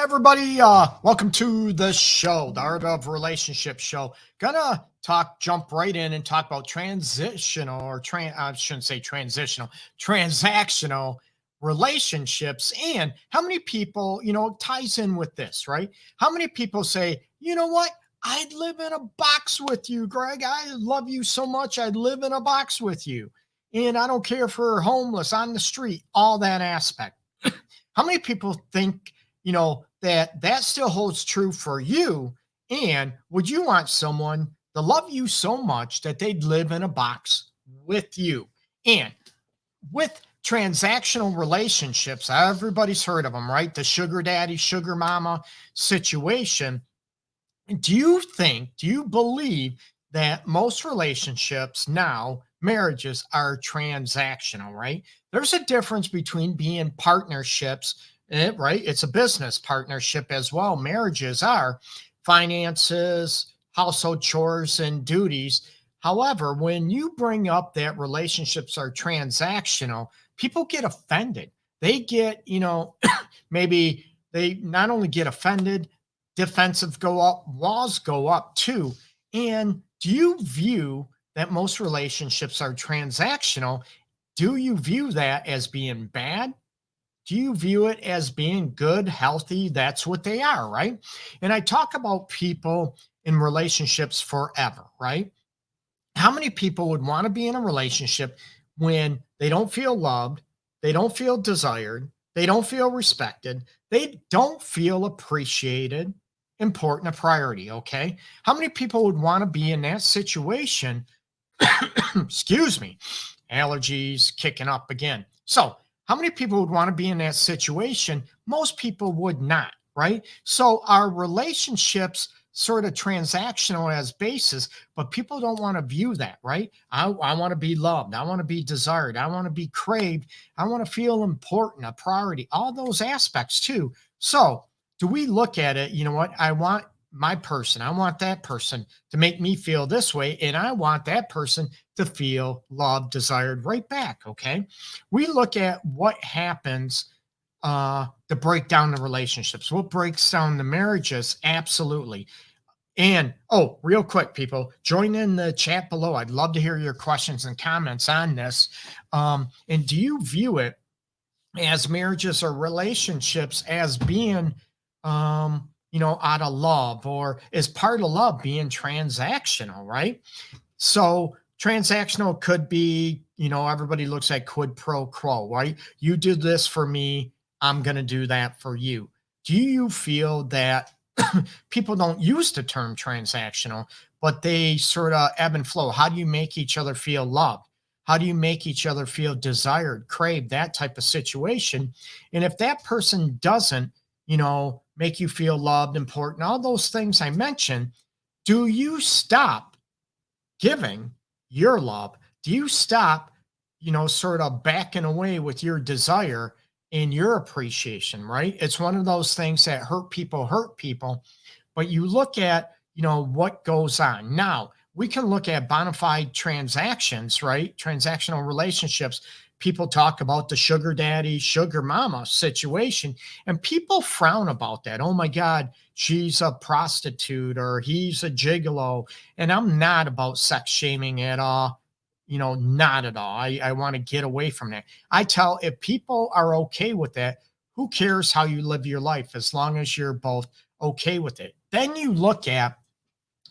everybody. Welcome to the show, the Art of Relationship show. Gonna jump right in and talk about transitional or I shouldn't say transitional, transactional relationships and how many people, it ties in with this, right? How many people say, you know what? I'd live in a box with you, Greg. I love you so much. I'd live in a box with you. And I don't care if we're homeless on the street, all that aspect. How many people think, that still holds true for you? And would you want someone to love you so much that they'd live in a box with you? And with transactional relationships, everybody's heard of them, right? The sugar daddy, sugar mama situation. Do you believe that most relationships now, marriages, are transactional, right? There's a difference between being partnerships, right? It's a business partnership as well. Marriages are finances, household chores, and duties. However, when you bring up that relationships are transactional, people get offended. They get, maybe they not only get offended, defensive go up, walls go up too. And do you view that most relationships are transactional? Do you view that as being bad? Do you view it as being good, healthy? That's what they are, right? And I talk about people in relationships forever, right? How many people would want to be in a relationship when they don't feel loved, they don't feel desired, they don't feel respected, they don't feel appreciated, important, a priority? Okay. How many people would want to be in that situation? Excuse me, allergies kicking up again. So, how many people would want to be in that situation? Most people would not, right? So, our relationships sort of transactional as basis, but people don't want to view that, right? I want to be loved. I want to be desired. I want to be craved. I want to feel important, a priority, all those aspects too. So, do we look at it? You know what? I want my person, I want that person to make me feel this way, and I want that person to feel loved, desired right back. Okay. We look at what happens to break down the relationships, what breaks down the marriages. Absolutely. And oh, real quick, people, join in the chat below. I'd love to hear your questions and comments on this. And do you view it as marriages or relationships as being, out of love, or is part of love being transactional, right? So transactional could be, everybody looks at quid pro quo, right? You do this for me, I'm going to do that for you. Do you feel that people don't use the term transactional, but they sort of ebb and flow? How do you make each other feel loved? How do you make each other feel desired, craved, that type of situation? And if that person doesn't, make you feel loved, important, all those things I mentioned, do you stop giving your love? Do you stop, sort of backing away with your desire and your appreciation, right? It's one of those things that hurt people, but you look at, what goes on. Now, we can look at bona fide transactions, right? Transactional relationships. People talk about the sugar daddy, sugar mama situation, and people frown about that. Oh my God, she's a prostitute or he's a gigolo. And I'm not about sex shaming at all. Not at all. I want to get away from that. I tell, if people are okay with that, who cares how you live your life as long as you're both okay with it? Then you look at,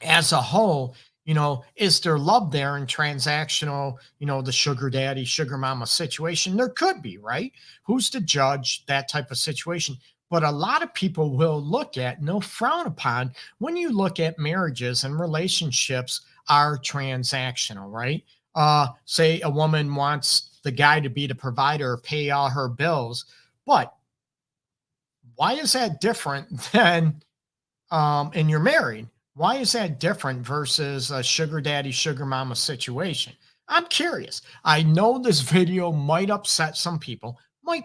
as a whole, is there love there in transactional, the sugar daddy, sugar mama situation? There could be, right? Who's to judge that type of situation? But a lot of people will look at, no, frown upon when you look at marriages and relationships are transactional, right? Say a woman wants the guy to be the provider, pay all her bills, but why is that different than and you're married? Why is that different versus a sugar daddy, sugar mama situation? I'm curious. I know this video might upset some people, might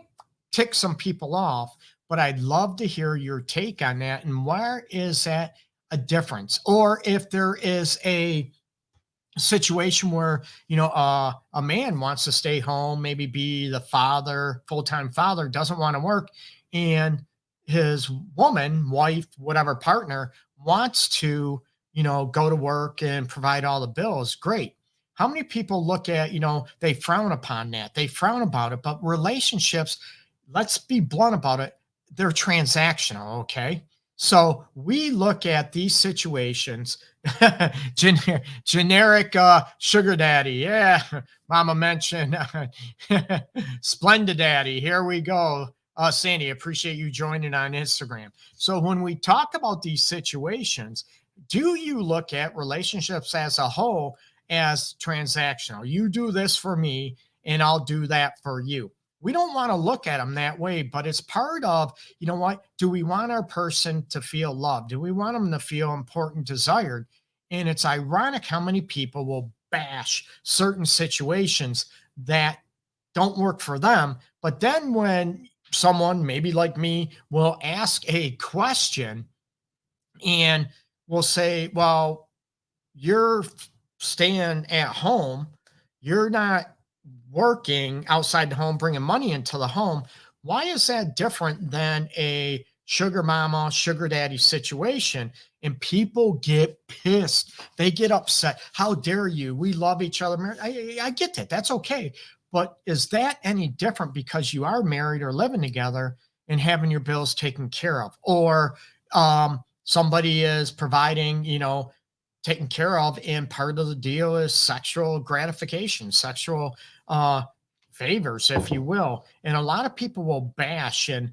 tick some people off, but I'd love to hear your take on that. And where is that a difference? Or if there is a situation where, a man wants to stay home, maybe be the father, full-time father, doesn't want to work, and his woman, wife, whatever partner wants to, go to work and provide all the bills. Great. How many people look at, they frown upon that, they frown about it, but relationships, let's be blunt about it, they're transactional. Okay. So we look at these situations, generic sugar daddy. Yeah. Mama mentioned Splendid Daddy. Here we go. Sandy, appreciate you joining on Instagram. So when we talk about these situations, do you look at relationships as a whole as transactional? You do this for me and I'll do that for you. We don't want to look at them that way, but it's part of, what? Do we want our person to feel loved? Do we want them to feel important, desired? And it's ironic how many people will bash certain situations that don't work for them. But then when someone, maybe like me, will ask a question and will say, well, you're staying at home, you're not working outside the home, bringing money into the home. Why is that different than a sugar mama, sugar daddy situation? And people get pissed. They get upset. How dare you? We love each other. I get that. That's okay. But is that any different because you are married or living together and having your bills taken care of? Or somebody is providing, taken care of, and part of the deal is sexual gratification, sexual favors, if you will. And a lot of people will bash and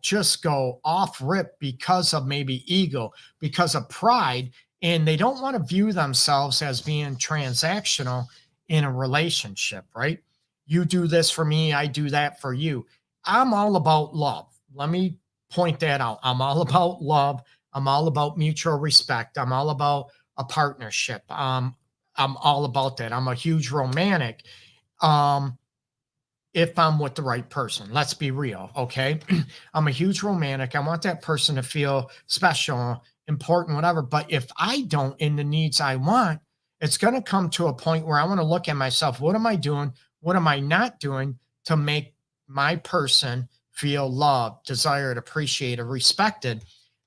just go off rip because of maybe ego, because of pride, and they don't want to view themselves as being transactional in a relationship, right? You do this for me, I do that for you. I'm all about love. Let me point that out. I'm all about love. I'm all about mutual respect. I'm all about a partnership. I'm all about that. I'm a huge romantic. If I'm with the right person, let's be real. Okay. I'm a huge romantic. I want that person to feel special, important, whatever. But if I don't in the needs I want, it's going to come to a point where I want to look at myself. What am I doing? What am I not doing to make my person feel loved, desired, appreciated, respected?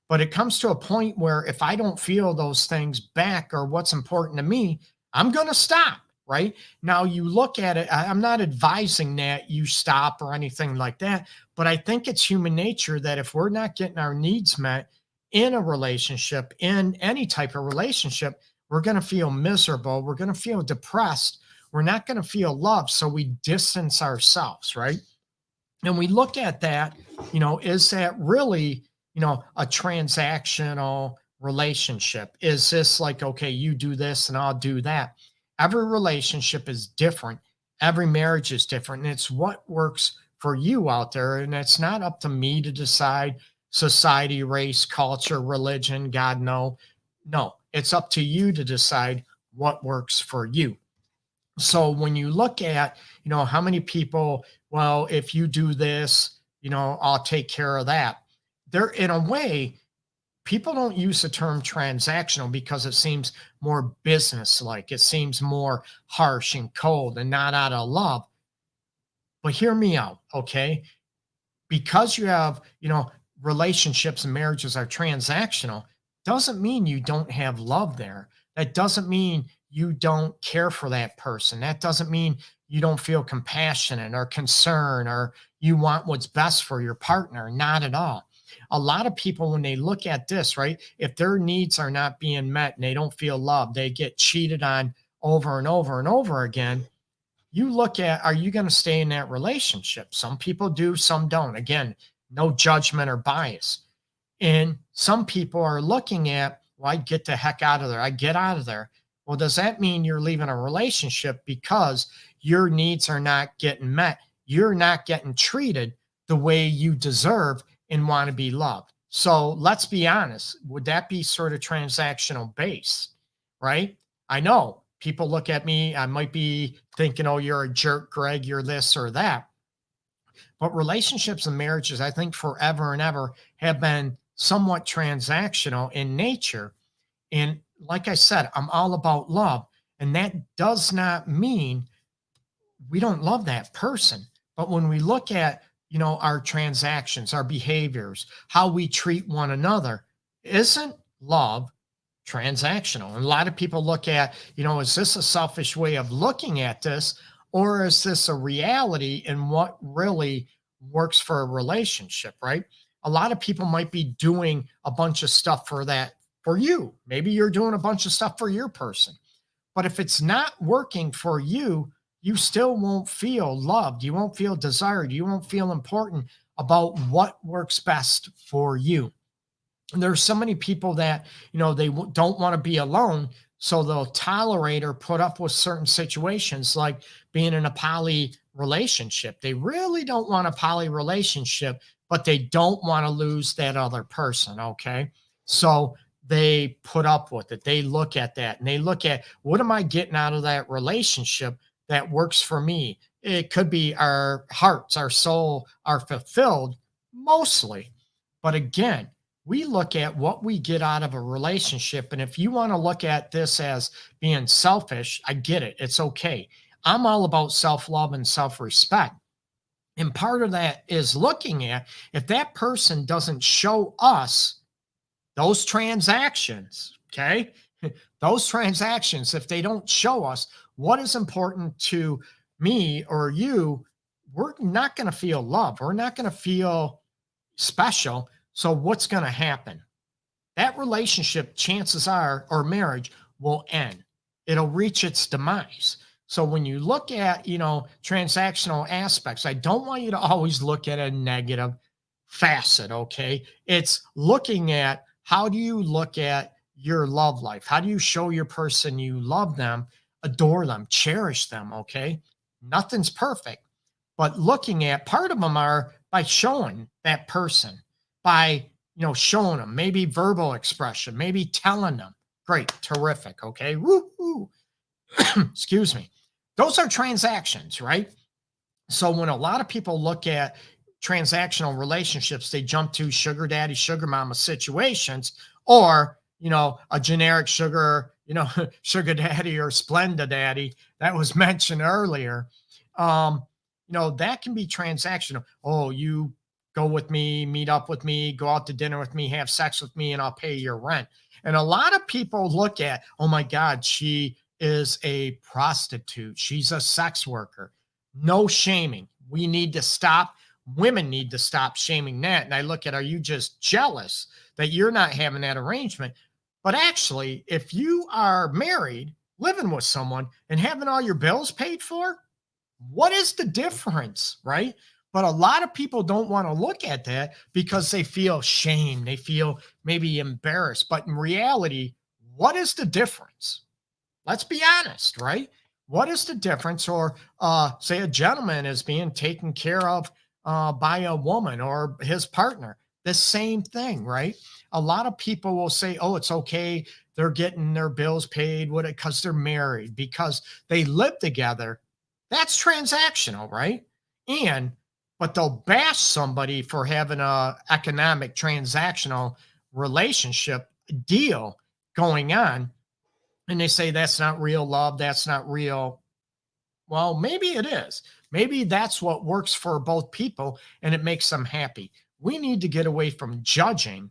But it comes to a point where if I don't feel those things back or what's important to me, I'm going to stop. Right now, you look at it. I'm not advising that you stop or anything like that, but I think it's human nature that if we're not getting our needs met in a relationship, in any type of relationship, we're going to feel miserable. We're going to feel depressed. We're not going to feel loved. So we distance ourselves, right? And we look at that, is that really, a transactional relationship? Is this like, okay, you do this and I'll do that? Every relationship is different. Every marriage is different. And it's what works for you out there. And it's not up to me to decide society, race, culture, religion, God, no. No, it's up to you to decide what works for you. So when you look at, how many people, well, if you do this, I'll take care of that. They're in a way, people don't use the term transactional because it seems more business-like. It seems more harsh and cold and not out of love. But hear me out, okay? Because you have, relationships and marriages are transactional, doesn't mean you don't have love there. That doesn't mean you don't care for that person. That doesn't mean you don't feel compassionate or concern or you want what's best for your partner. Not at all. A lot of people, when they look at this, right, if their needs are not being met and they don't feel loved, they get cheated on over and over and over again. You look at, are you going to stay in that relationship? Some people do, some don't. Again, no judgment or bias. And some people are looking at, well, I get the heck out of there. I get out of there. Well, does that mean you're leaving a relationship because your needs are not getting met? You're not getting treated the way you deserve and want to be loved. So let's be honest. Would that be sort of transactional based? Right? I know people look at me. I might be thinking, oh, you're a jerk, Greg, you're this or that. But relationships and marriages, I think forever and ever have been somewhat transactional in nature. And like I said, I'm all about love. And that does not mean we don't love that person. But when we look at our transactions, our behaviors, how we treat one another, isn't love transactional? And a lot of people look at, is this a selfish way of looking at this, or is this a reality in what really works for a relationship, right? A lot of people might be doing a bunch of stuff for that for you. Maybe you're doing a bunch of stuff for your person. But if it's not working for you, you still won't feel loved. You won't feel desired. You won't feel important about what works best for you. And there's so many people that, don't want to be alone. So they'll tolerate or put up with certain situations like being in a poly relationship. They really don't want a poly relationship, but they don't want to lose that other person. Okay. So they put up with it. They look at that and they look at, what am I getting out of that relationship that works for me? It could be our hearts, our soul are fulfilled mostly. But again, we look at what we get out of a relationship. And if you want to look at this as being selfish, I get it. It's okay. I'm all about self love and self respect. And part of that is looking at, if that person doesn't show us those transactions, okay? Those transactions, if they don't show us what is important to me or you, we're not going to feel love. We're not going to feel special. So what's going to happen? That relationship, chances are, or marriage will end. It'll reach its demise. So when you look at, transactional aspects, I don't want you to always look at a negative facet, okay? It's looking at, how do you look at your love life? How do you show your person you love them, adore them, cherish them, okay? Nothing's perfect, but looking at, part of them are by showing that person, by showing them, maybe verbal expression, maybe telling them. Great, terrific, okay? Woo. Excuse me. Those are transactions, right? So when a lot of people look at transactional relationships, they jump to sugar daddy, sugar mama situations, or a generic sugar, sugar daddy or Splenda daddy that was mentioned earlier. That can be transactional. Oh, you go with me, meet up with me, go out to dinner with me, have sex with me, and I'll pay your rent. And a lot of people look at, oh my God, she is a prostitute. She's a sex worker. No shaming. We need to stop. Women need to stop shaming that. And I look at, are you just jealous that you're not having that arrangement? But actually, if you are married, living with someone, and having all your bills paid for, what is the difference, right? But a lot of people don't want to look at that because they feel shame. They feel maybe embarrassed. But in reality, what is the difference? Let's be honest, right? What is the difference? Or say a gentleman is being taken care of by a woman or his partner. The same thing, right? A lot of people will say, oh, it's okay. They're getting their bills paid because they're married, because they live together. That's transactional, right? But they'll bash somebody for having a economic transactional relationship deal going on. And they say that's not real love. That's not real. Well, maybe it is. Maybe that's what works for both people and it makes them happy. We need to get away from judging,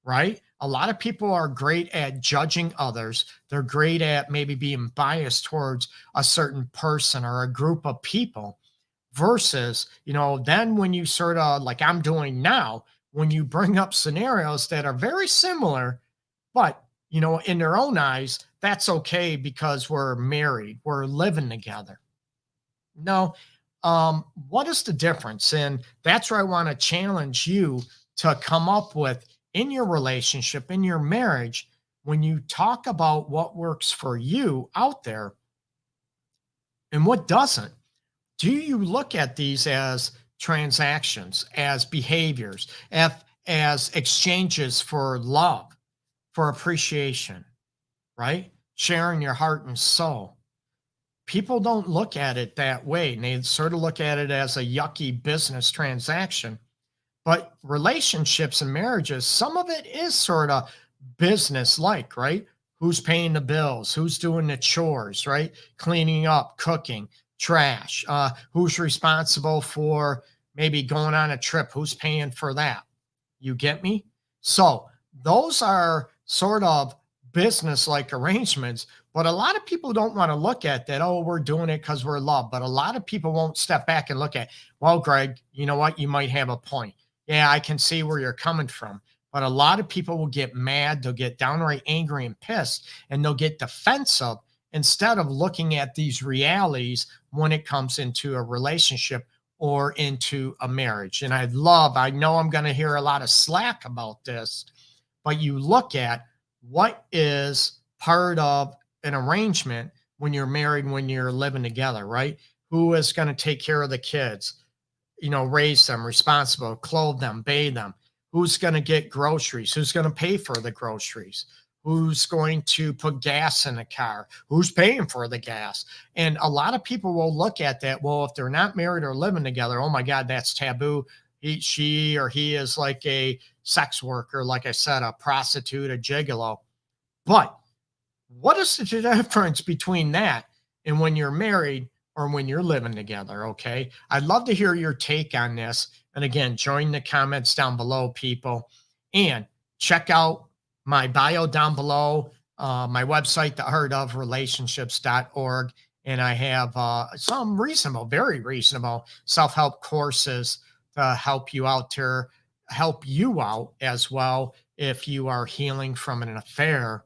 right? A lot of people are great at judging others. They're great at maybe being biased towards a certain person or a group of people versus, then when you sort of, like I'm doing now, when you bring up scenarios that are very similar, but, in their own eyes, that's okay because we're married, we're living together. No, what is the difference? And that's where I want to challenge you to come up with, in your relationship, in your marriage, when you talk about what works for you out there and what doesn't. Do you look at these as transactions, as behaviors, as exchanges for love, for appreciation, right? Sharing your heart and soul? People don't look at it that way. And they sort of look at it as a yucky business transaction. But relationships and marriages, some of it is sort of business like, right? Who's paying the bills? Who's doing the chores, right? Cleaning up, cooking, trash. Who's responsible for maybe going on a trip, who's paying for that? You get me? So those are sort of business like arrangements, but a lot of people don't want to look at that. Oh, we're doing it because we're in love. But a lot of people won't step back and look at, well, Greg, you know what? You might have a point. Yeah, I can see where you're coming from. But a lot of people will get mad, they'll get downright angry and pissed, and they'll get defensive instead of looking at these realities when it comes into a relationship or into a marriage. And I know I'm going to hear a lot of slack about this, but you look at what is part of an arrangement when you're married, when you're living together, right? Who is going to take care of the kids? Raise them, responsible, clothe them, bathe them. Who's going to get groceries? Who's going to pay for the groceries? Who's going to put gas in the car? Who's paying for the gas? And a lot of people will look at that. Well, if they're not married or living together, oh my God, that's taboo. She or he is like a sex worker, like I said, a prostitute, a gigolo. But what is the difference between that and when you're married or when you're living together? Okay. I'd love to hear your take on this. And again, join the comments down below, people. And check out my bio down below, my website, theartofrelationships.org. And I have some reasonable, very reasonable self-help courses to help you out there, help you out as well if you are healing from an affair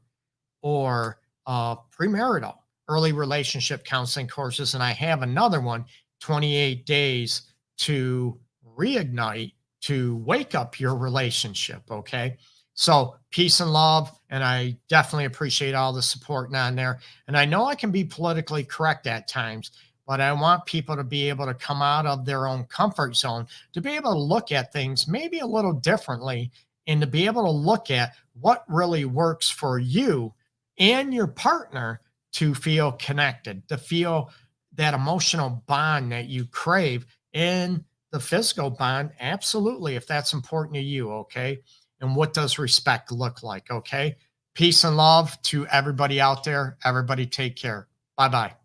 or premarital early relationship counseling courses. And I have another one, 28 days to reignite, to wake up your relationship. Okay. So peace and love. And I definitely appreciate all the support on there. And I know I can be politically correct at times, but I want people to be able to come out of their own comfort zone, to be able to look at things maybe a little differently, and to be able to look at what really works for you and your partner to feel connected, to feel that emotional bond that you crave, and the physical bond. Absolutely. If that's important to you. Okay. And what does respect look like? Okay. Peace and love to everybody out there. Everybody take care. Bye-bye.